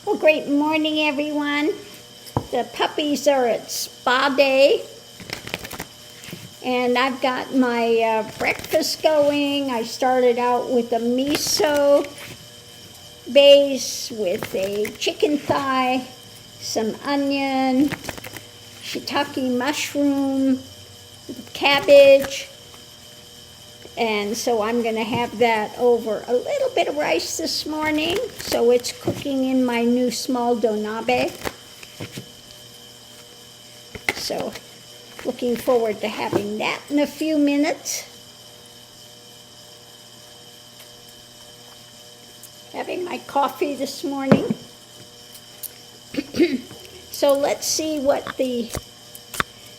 Well, great morning, everyone. The puppies are at spa day, and I've got my breakfast going. I started out with a miso base with a chicken thigh, some onion, shiitake mushroom, cabbage, and so I'm going to have that over a little bit of rice this morning. So it's cooking in my new small donabe. So looking forward to having that in a few minutes. Having my coffee this morning. So let's see what the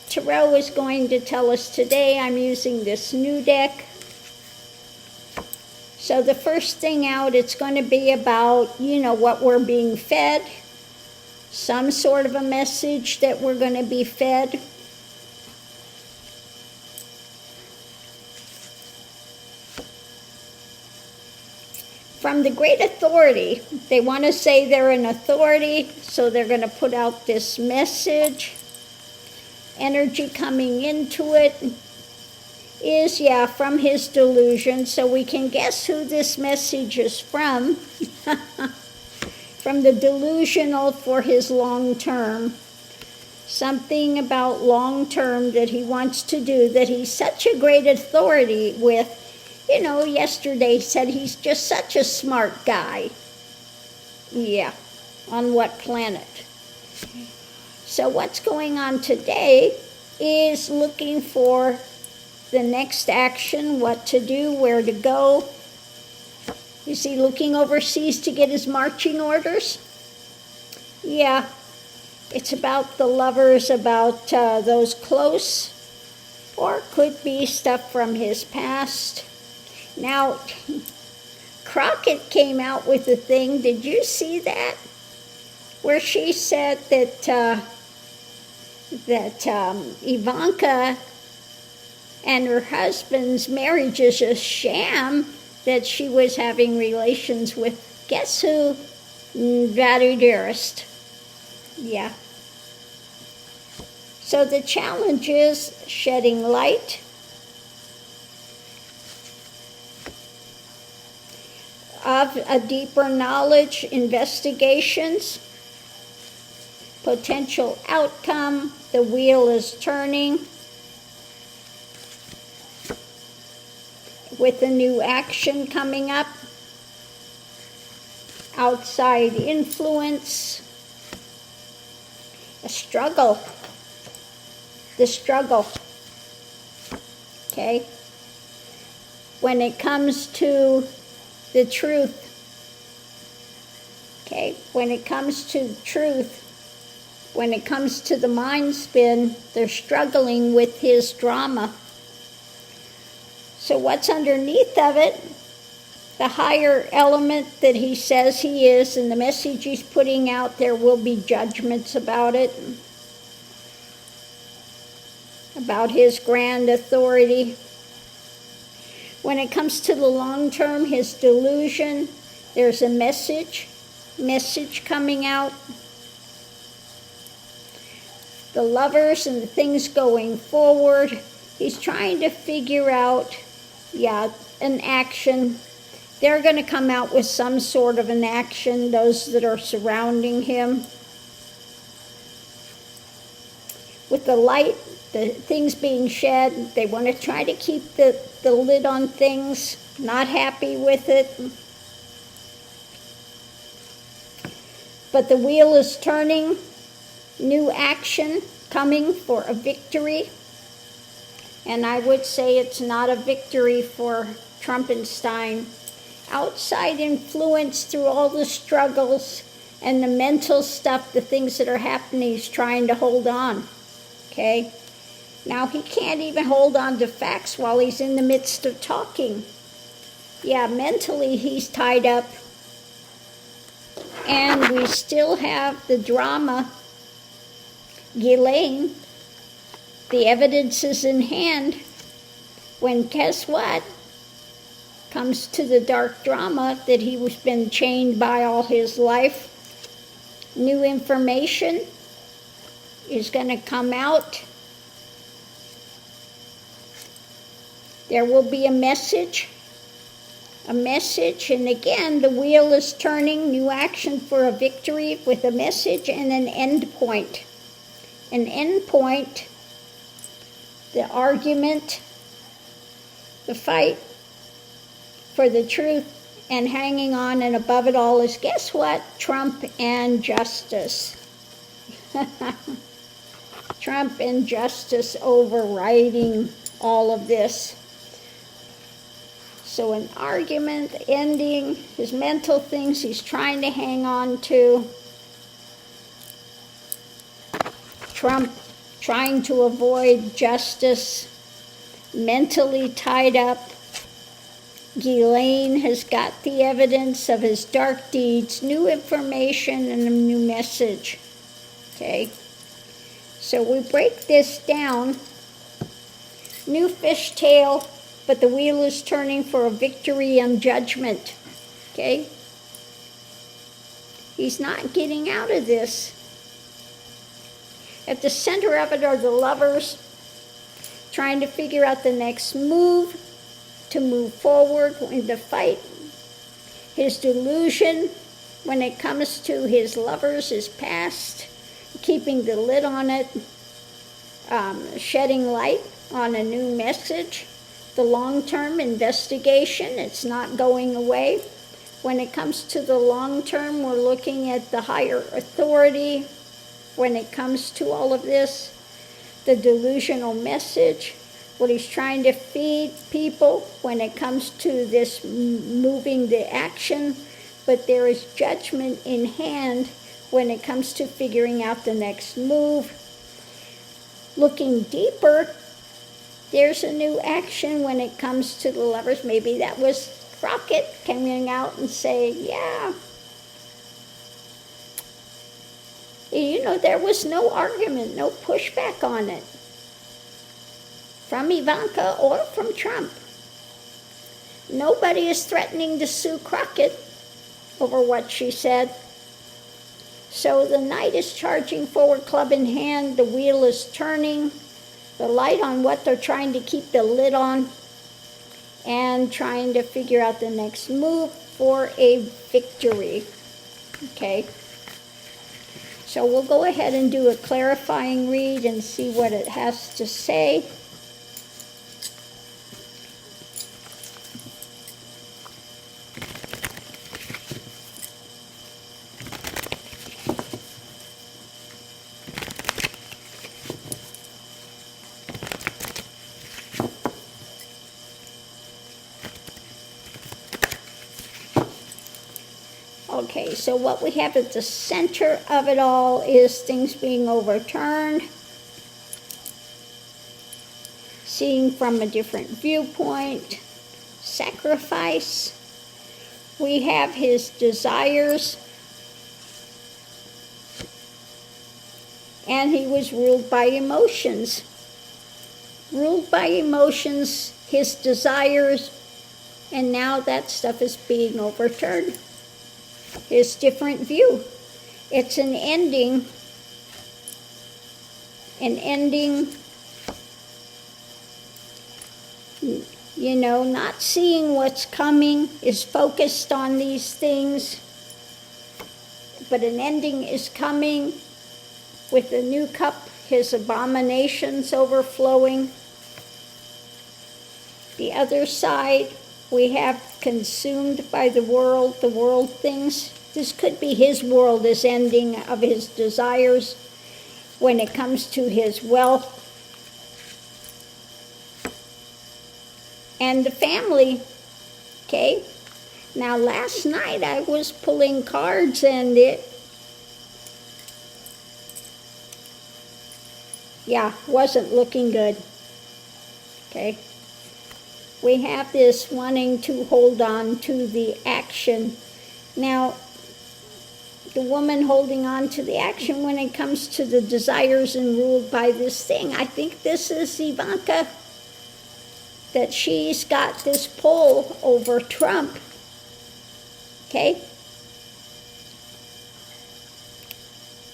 tarot is going to tell us today. I'm using this new deck. So the first thing out, it's going to be about, what we're being fed. Some sort of a message that we're going to be fed. From the great authority, they want to say they're an authority, so they're going to put out this message. Energy coming into it is, from his delusion, so we can guess who this message is from. From the delusional for his long term. Something about long term that he wants to do, that he's such a great authority with. Yesterday said he's just such a smart guy. Yeah, on what planet? So what's going on today is looking for the next action, what to do, where to go. Is he looking overseas to get his marching orders? Yeah, it's about the lovers, about those close, or could be stuff from his past. Now, Crockett came out with a thing, did you see that? Where she said that Ivanka and her husband's marriage is a sham, that she was having relations with, guess who? Dearest. Yeah. So the challenge is shedding light. Of a deeper knowledge, investigations, potential outcome, the wheel is turning. With a new action coming up, outside influence, a struggle, the struggle, okay? When it comes to the truth, okay? When it comes to the truth, when it comes to the mind spin, they're struggling with his drama. So what's underneath of it? The higher element that he says he is, and the message he's putting out, there will be judgments about it. About his grand authority. When it comes to the long term, his delusion, there's a message coming out. The lovers and the things going forward, he's trying to figure out, an action. They're going to come out with some sort of an action, those that are surrounding him. With the light, the things being shed, they want to try to keep the lid on things, not happy with it. But the wheel is turning, new action coming for a victory. And I would say it's not a victory for Trumpenstein. Outside influence through all the struggles and the mental stuff, the things that are happening, he's trying to hold on, okay? Now, he can't even hold on to facts while he's in the midst of talking. Yeah, mentally he's tied up. And we still have the drama, Ghislaine. The evidence is in hand. When, guess what? Comes to the dark drama that he was been chained by all his life. New information is going to come out. There will be a message, and again, the wheel is turning, new action for a victory with a message and an end point. An end point, the argument, the fight for the truth, and hanging on, and above it all is, guess what? Trump and justice. Trump and justice overriding all of this. So an argument, ending, his mental things he's trying to hang on to. Trump trying to avoid justice, mentally tied up. Ghislaine has got the evidence of his dark deeds, new information, and a new message. Okay? So we break this down. New fishtail, but the wheel is turning for a victory and judgment. Okay? He's not getting out of this. At the center of it are the lovers trying to figure out the next move to move forward in the fight. His delusion when it comes to his lovers is past, keeping the lid on it, shedding light on a new message. The long-term investigation, it's not going away. When it comes to the long-term, we're looking at the higher authority. When it comes to all of this, the delusional message, what he's trying to feed people when it comes to this moving the action, but there is judgment in hand when it comes to figuring out the next move. Looking deeper, there's a new action when it comes to the lovers. Maybe that was Crockett coming out and saying, yeah, there was no argument, no pushback on it from Ivanka or from Trump. Nobody is threatening to sue Crockett over what she said. So the knight is charging forward, club in hand, the wheel is turning, the light on what they're trying to keep the lid on, and trying to figure out the next move for a victory. Okay? So we'll go ahead and do a clarifying read and see what it has to say. Okay, so what we have at the center of it all is things being overturned, seeing from a different viewpoint, sacrifice. We have his desires, and he was ruled by emotions. Ruled by emotions, his desires, and now that stuff is being overturned. His different view. It's an ending, not seeing what's coming, is focused on these things, but an ending is coming with the new cup, his abominations overflowing. The other side, we have consumed by the world things. This could be his world is ending of his desires when it comes to his wealth. And the family, okay? Now last night I was pulling cards and it wasn't looking good, okay? We have this wanting to hold on to the action. Now, the woman holding on to the action when it comes to the desires and ruled by this thing. I think this is Ivanka, that she's got this pull over Trump. Okay?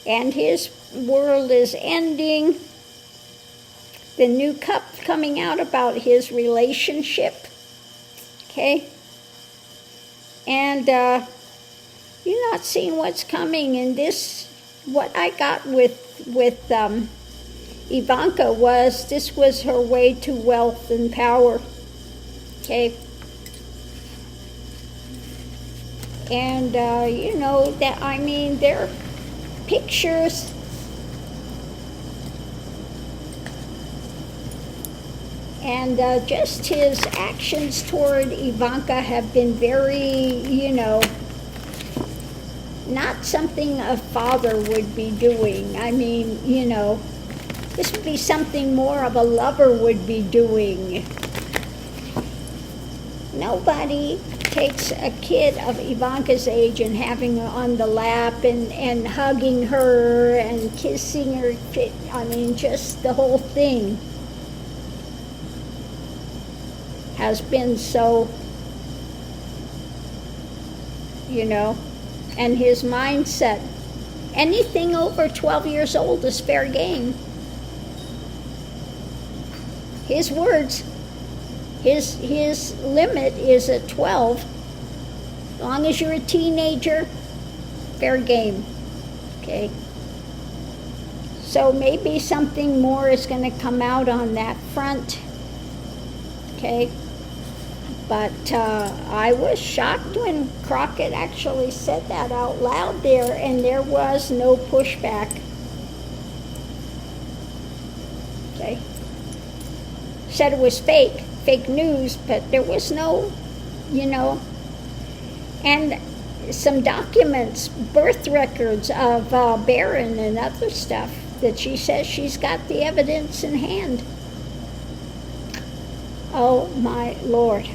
and his world is ending. The new cup coming out about his relationship, okay? And you're not seeing what's coming. And this, what I got with Ivanka this was her way to wealth and power, okay? And, they're pictures. And just his actions toward Ivanka have been very, not something a father would be doing. This would be something more of a lover would be doing. Nobody takes a kid of Ivanka's age and having her on the lap and hugging her and kissing her. Just the whole thing has been so, and his mindset, anything over 12 years old is fair game. His words, his limit is at 12. As long as you're a teenager, fair game, okay? So maybe something more is going to come out on that front, okay? But I was shocked when Crockett actually said that out loud there, and there was no pushback. Okay. Said it was fake news, but there was no, and some documents, birth records of Barron and other stuff that she says she's got the evidence in hand. Oh my Lord.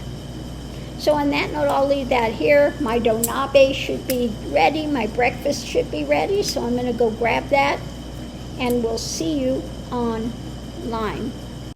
So on that note, I'll leave that here. My donabe should be ready. My breakfast should be ready. So I'm going to go grab that. And we'll see you online.